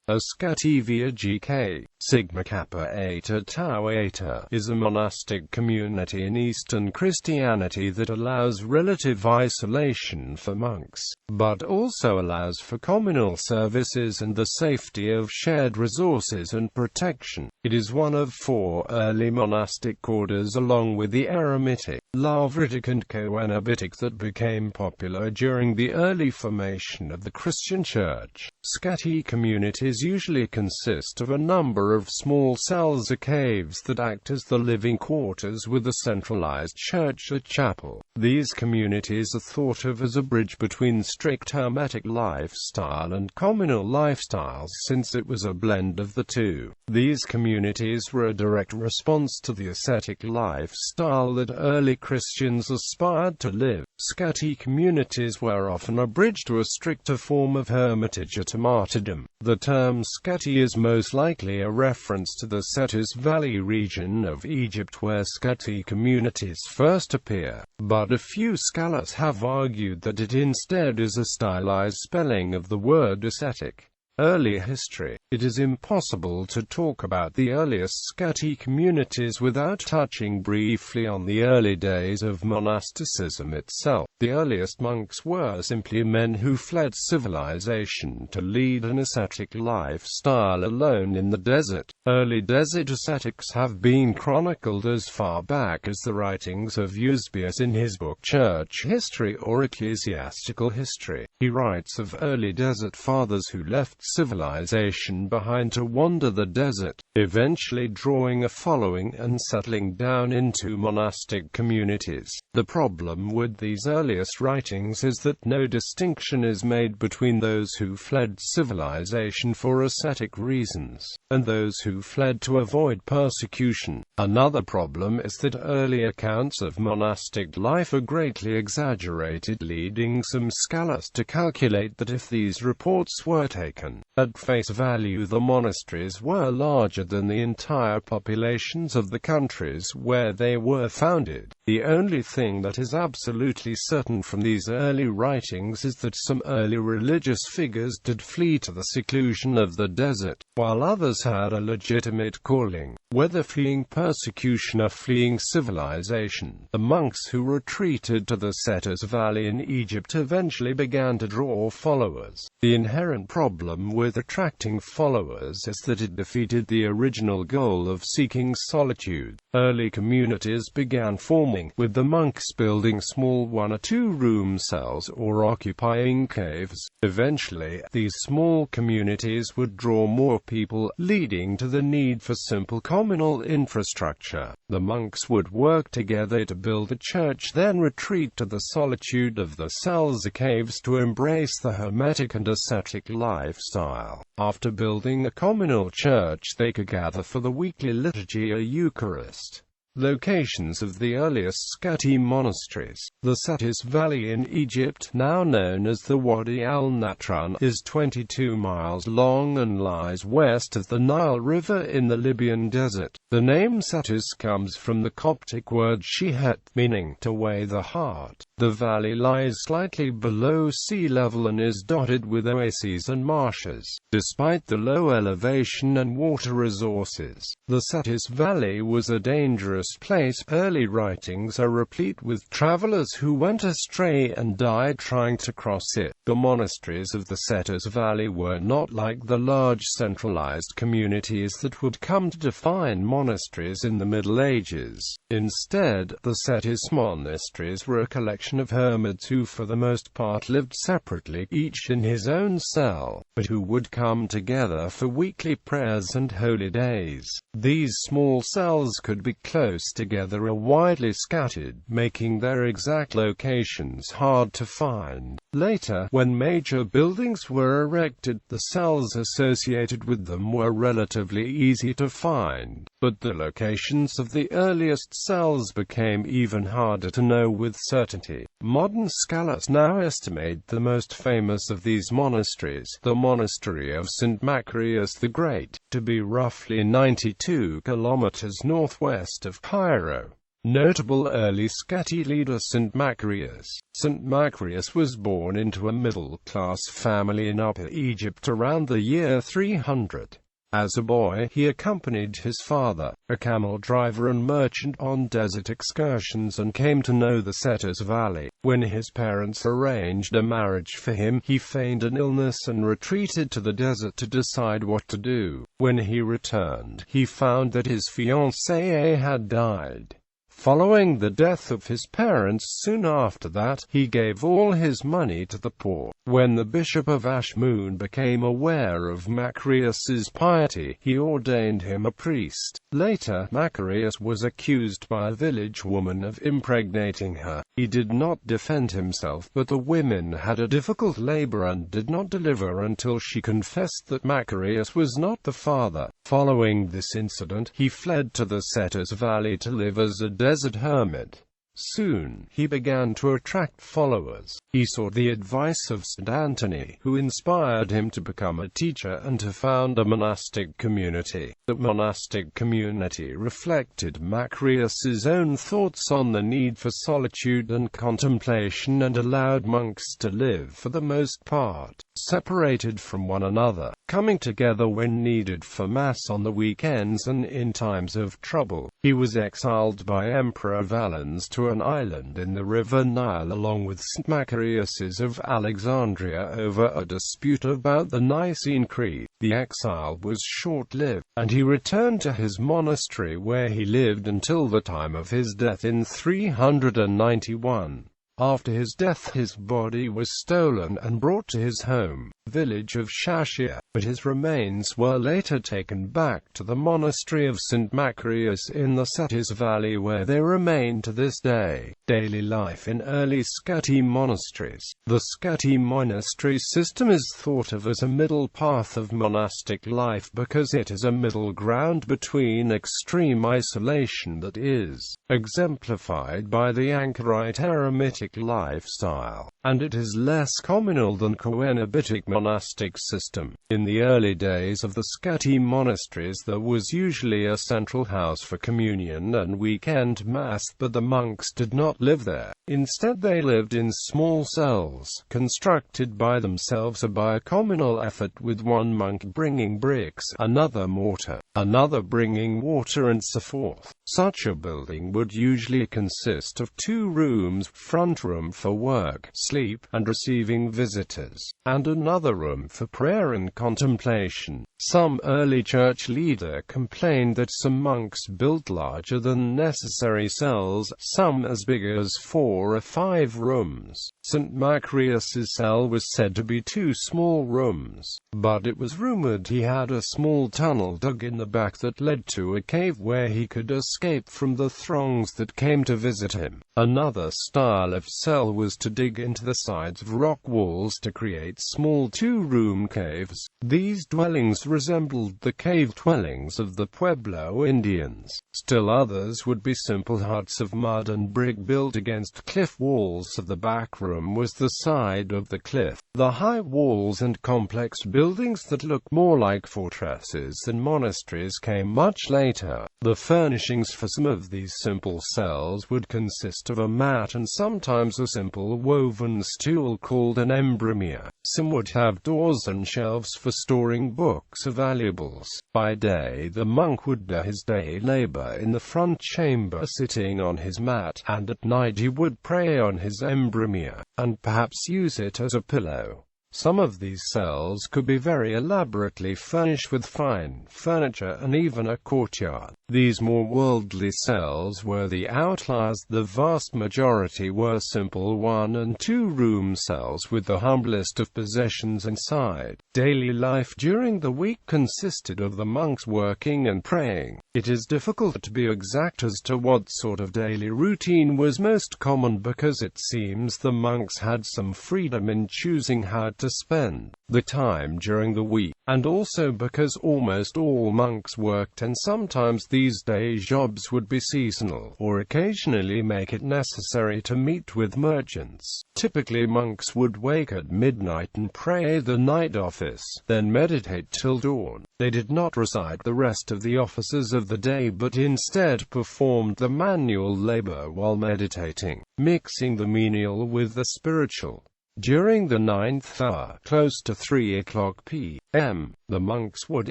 Skete via Gk. Sigma Kappa Eta Tau Eta is a monastic community in Eastern Christianity that allows relative isolation for monks, but also allows for communal services and the safety of shared resources and protection. It is one of four early monastic orders along with the eremitic, lavritic and coenobitic that became popular during the early formation of the Christian Church.Skete. Communities usually consist of a number of small cells or caves that act as the living quarters with a centralized church or chapel. These communities are thought of as a bridge between strict eremitic lifestyle and communal lifestyles, since it was a blend of the two. These communities were a direct response to the ascetic lifestyle that early Christians aspired to live. Skete communities were often a bridge to a stricter form of hermitage or to martyrdom. The term Skete is most likely a reference to the Cetus Valley region of Egypt where Skete communities first appear, but a few scholars have argued that it instead is a stylized spelling of the word ascetic. Early history. It is impossible to talk about the earliest Skete communities without touching briefly on the early days of monasticism itself. The earliest monks were simply men who fled civilization to lead an ascetic lifestyle alone in the desert. Early desert ascetics have been chronicled as far back as the writings of Eusebius in his book Church History or Ecclesiastical History. He writes of early desert fathers who left civilization behind to wander the desert, eventually drawing a following and settling down into monastic communities. The problem with these earliest writings is that no distinction is made between those who fled civilization for ascetic reasons, and those who fled to avoid persecution. Another problem is that early accounts of monastic life are greatly exaggerated, leading some scholars to calculate that if these reports were taken at face value, the monasteries were larger than the entire populations of the countries where they were founded. The only thing that is absolutely certain from these early writings is that some early religious figures did flee to the seclusion of the desert, while others had a legitimate calling, whether fleeing persecution or fleeing civilization. The monks who retreated to the Cetus Valley in Egypt eventually began to draw followers. The inherent problem with attracting followers is that it defeated the original goal of seeking solitude. Early communities began forming, with the monks building small 1 or 2 room cells or occupying caves. Eventually, these small communities would draw more people, leading to the need for simple communal infrastructure. The monks would work together to build a church, then retreat to the solitude of the cells or caves to embrace the hermetic and ascetic lifestyle. After building a communal church, they could gather for the weekly liturgy or Eucharist. Locations of the earliest Skete monasteries. The Cetus Valley in Egypt, now known as the Wadi al-Natran, is 22 miles long and lies west of the Nile River in the Libyan desert. The name Cetus comes from the Coptic word shehet, meaning to weigh the heart. The valley lies slightly below sea level and is dotted with oases and marshes. Despite the low elevation and water resources, the Cetus Valley was a dangerous place. Early writings are replete with travelers who went astray and died trying to cross it. The monasteries of the Cetus Valley were not like the large centralized communities that would come to define monasteries in the Middle Ages. Instead, the Cetus monasteries were a collection of hermits who for the most part lived separately, each in his own cell, but who would come together for weekly prayers and holy days. These small cells could be close together or widely scattered, making their exact locations hard to find. Later, when major buildings were erected, the cells associated with them were relatively easy to find, but the locations of the earliest cells became even harder to know with certainty. Modern scholars now estimate the most famous of these monasteries, the monastery of St. Macarius the Great, to be roughly 92 kilometers northwest of Cairo. Notable early Skete leader St. Macarius. St. Macarius was born into a middle-class family in Upper Egypt around the year 300. As a boy, he accompanied his father, a camel driver and merchant, on desert excursions and came to know the Cetus Valley. When his parents arranged a marriage for him, he feigned an illness and retreated to the desert to decide what to do. When he returned, he found that his fiancée had died. Following the death of his parents soon after that, he gave all his money to the poor. When the bishop of Ashmun became aware of Macarius's piety, he ordained him a priest. Later, Macarius was accused by a village woman of impregnating her. He did not defend himself, but the women had a difficult labor and did not deliver until she confessed that Macarius was not the father. Following this incident, he fled to the Cetus Valley to live as a desert hermit. Soon, he began to attract followers. He sought the advice of St. Anthony, who inspired him to become a teacher and to found a monastic community. The monastic community reflected Macarius's own thoughts on the need for solitude and contemplation and allowed monks to live, for the most part, separated from one another, coming together when needed for Mass on the weekends and in times of trouble. He was exiled by Emperor Valens to an island in the river Nile along with St. Macarius of Alexandria over a dispute about the Nicene Creed. The exile was short-lived, and he returned to his monastery where he lived until the time of his death in 391. After his death, his body was stolen and brought to his home village of Shashia, but his remains were later taken back to the monastery of St. Macarius in the Cetus Valley, where they remain to this day. Daily life in early Skete monasteries. The Skete monastery system is thought of as a middle path of monastic life because it is a middle ground between extreme isolation that is exemplified by the anchorite eremitic lifestyle, and it is less communal than coenobitic monastic system. In the early days of the Skete monasteries there was usually a central house for communion and weekend mass, but the monks did not live there. Instead they lived in small cells, constructed by themselves or by a communal effort, with one monk bringing bricks, another mortar, another bringing water, and so forth. Such a building would usually consist of 2 rooms, front room for work, sleep, and receiving visitors, and another room for prayer and contemplation. Some early church leader complained that some monks built larger than necessary cells, some as big as 4 or 5 rooms. St. Macarius's cell was said to be 2 small rooms, but it was rumored he had a small tunnel dug in the back that led to a cave where he could escape from the throngs that came to visit him. Another style of cell was to dig into the sides of rock walls to create small 2-room caves. These dwellings resembled the cave dwellings of the Pueblo Indians. Still others would be simple huts of mud and brick built against cliff walls, so the back room was the side of the cliff. The high walls and complex buildings that look more like fortresses than monasteries came much later. The furnishings for some of these simple cells would consist of a mat and sometimes a simple woven stool called an embrimia. Some would have doors and shelves for storing books or valuables. By day the monk would do his day labor in the front chamber sitting on his mat, and at night he would pray on his embrimia, and perhaps use it as a pillow. Some of these cells could be very elaborately furnished with fine furniture and even a courtyard. These more worldly cells were the outliers. The vast majority were simple 1- and 2-room cells with the humblest of possessions inside. Daily life during the week consisted of the monks working and praying. It is difficult to be exact as to what sort of daily routine was most common because it seems the monks had some freedom in choosing how to to spend the time during the week, and also because almost all monks worked, and sometimes these day jobs would be seasonal, or occasionally make it necessary to meet with merchants. Typically monks would wake at midnight and pray the night office, then meditate till dawn. They did not recite the rest of the offices of the day, but instead performed the manual labor while meditating, mixing the menial with the spiritual. During the 9th hour, close to 3 o'clock p.m., the monks would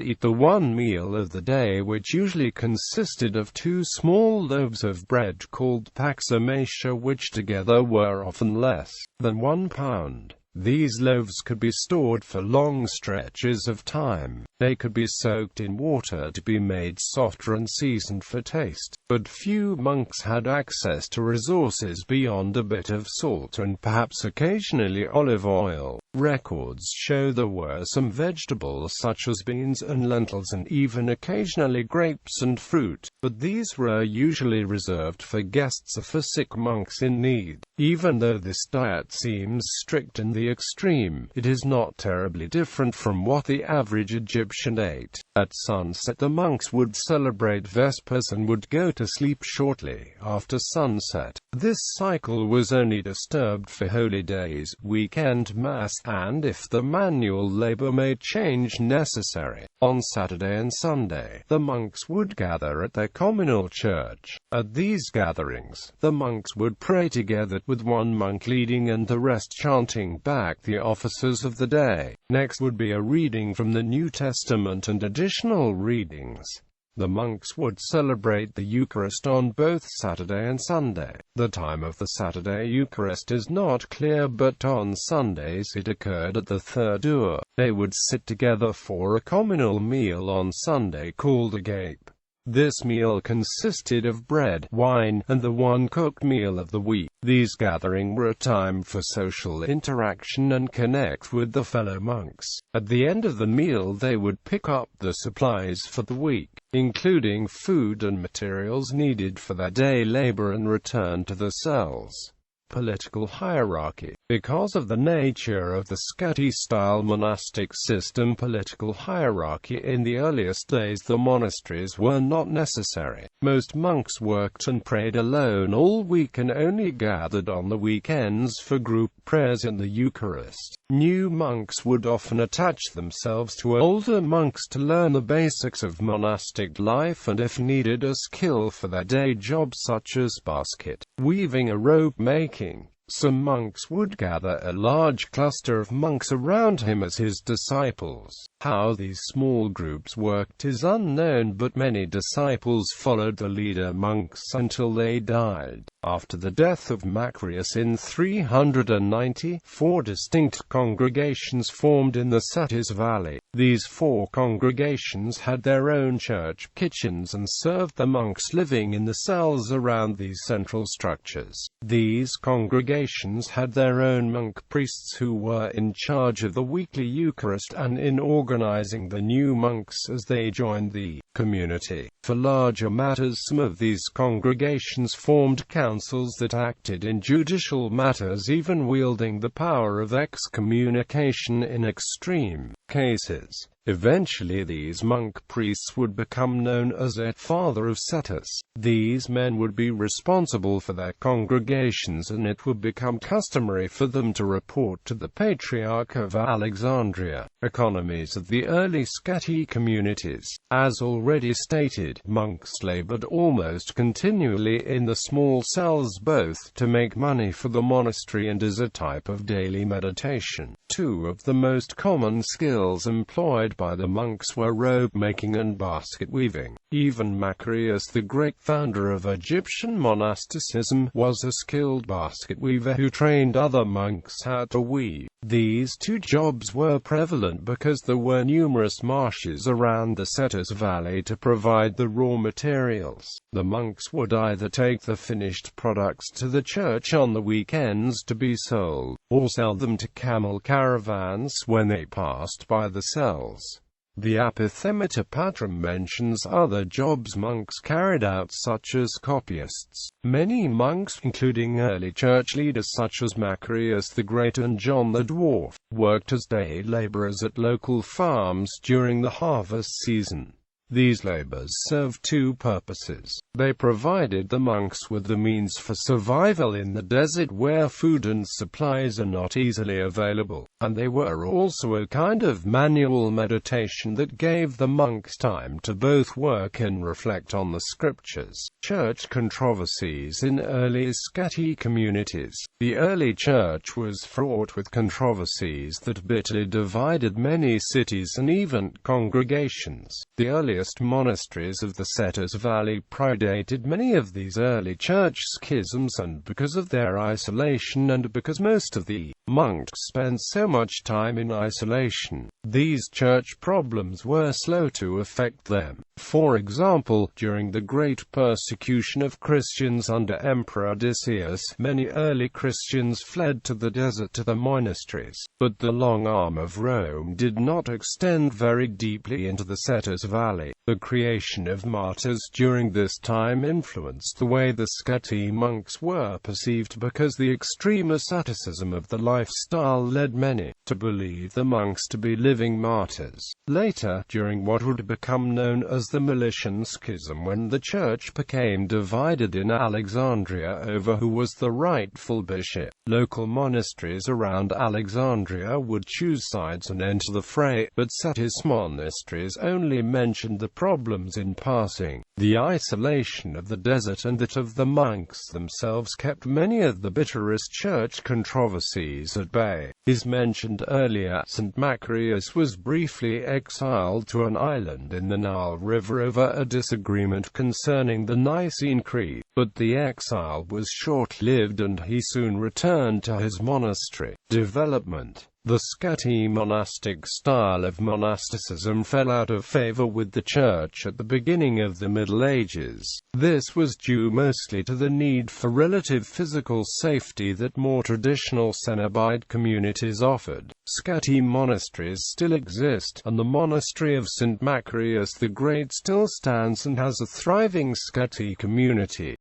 eat the one meal of the day, which usually consisted of 2 small loaves of bread called paxamatia, which together were often less than 1 pound. These loaves could be stored for long stretches of time. They could be soaked in water to be made softer and seasoned for taste. But few monks had access to resources beyond a bit of salt and perhaps occasionally olive oil. Records show there were some vegetables such as beans and lentils, and even occasionally grapes and fruit, but these were usually reserved for guests or for sick monks in need. Even though this diet seems strict in the extreme, it is not terribly different from what the average Egyptian ate. At sunset the monks would celebrate Vespers and would go to sleep shortly after sunset. This cycle was only disturbed for holy days, weekend mass, and if the manual labor made change necessary. On Saturday and Sunday, the monks would gather at their communal church. At these gatherings, the monks would pray together, with one monk leading and the rest chanting back the offices of the day. Next would be a reading from the New Testament and additional readings. The monks would celebrate the Eucharist on both Saturday and Sunday. The time of the Saturday Eucharist is not clear, but on Sundays it occurred at the 3rd hour. They would sit together for a communal meal on Sunday called a Gk. This meal consisted of bread, wine, and the one cooked meal of the week. These gatherings were a time for social interaction and connect with the fellow monks. At the end of the meal they would pick up the supplies for the week, including food and materials needed for their day labor, and return to the cells. Political hierarchy. Because of the nature of the Skete-style monastic system, political hierarchy in the earliest days, the monasteries were not necessary. Most monks worked and prayed alone all week and only gathered on the weekends for group prayers and the Eucharist. New monks would often attach themselves to older monks to learn the basics of monastic life and, if needed, a skill for their day job such as basket weaving or rope making. Some monks would gather a large cluster of monks around him as his disciples. How these small groups worked is unknown, but many disciples followed the leader monks until they died. After the death of Macarius in 390, 4 distinct congregations formed in the Cetis Valley. These 4 congregations had their own church kitchens and served the monks living in the cells around these central structures. These congregations had their own monk priests who were in charge of the weekly Eucharist and in organizing the new monks as they joined the community. For larger matters, some of these congregations formed councils that acted in judicial matters, even wielding the power of excommunication in extreme cases. Eventually these monk priests would become known as a father of Cetis. These men would be responsible for their congregations, and it would become customary for them to report to the Patriarch of Alexandria. Economies of the early Skete communities. As already stated, monks labored almost continually in the small cells, both to make money for the monastery and as a type of daily meditation. 2 of the most common skills employed by the monks were robe making and basket weaving. Even Macarius, the great founder of Egyptian monasticism, was a skilled basket weaver who trained other monks how to weave. These 2 jobs were prevalent because there were numerous marshes around the Cetis Valley to provide the raw materials. The monks would either take the finished products to the church on the weekends to be sold, or sell them to camel caravans when they passed by the cells. The epithet patrum mentions other jobs monks carried out, such as copyists. Many monks, including early church leaders such as Macarius the Great and John the Dwarf, worked as day laborers at local farms during the harvest season. These labors served two purposes. They provided the monks with the means for survival in the desert where food and supplies are not easily available, and they were also a kind of manual meditation that gave the monks time to both work and reflect on the scriptures. Church controversies in early Skete communities. The early church was fraught with controversies that bitterly divided many cities and even congregations. The earliest monasteries of the Ceres Valley predated many of these early church schisms, and because of their isolation and because most of the monks spent so much time in isolation, these church problems were slow to affect them. For example, during the Great Persecution of Christians under Emperor Decius, many early Christians fled to the desert to the monasteries. But the long arm of Rome did not extend very deeply into the Ceres Valley. The creation of martyrs during this time influenced the way the Skete monks were perceived, because the extreme asceticism of the lifestyle led many to believe the monks to be living martyrs. Later, during what would become known as the Meletian Schism, when the church became divided in Alexandria over who was the rightful bishop, local monasteries around Alexandria would choose sides and enter the fray, but Cetis monasteries only mentioned the problems in passing. The isolation of the desert and that of the monks themselves kept many of the bitterest church controversies at bay. As mentioned earlier, St. Macarius was briefly exiled to an island in the Nile River over a disagreement concerning the Nicene Creed, but the exile was short-lived and he soon returned to his monastery. Development. The Skete monastic style of monasticism fell out of favor with the Church at the beginning of the Middle Ages. This was due mostly to the need for relative physical safety that more traditional Cenobite communities offered. Skete monasteries still exist, and the monastery of St. Macarius the Great still stands and has a thriving Skete community.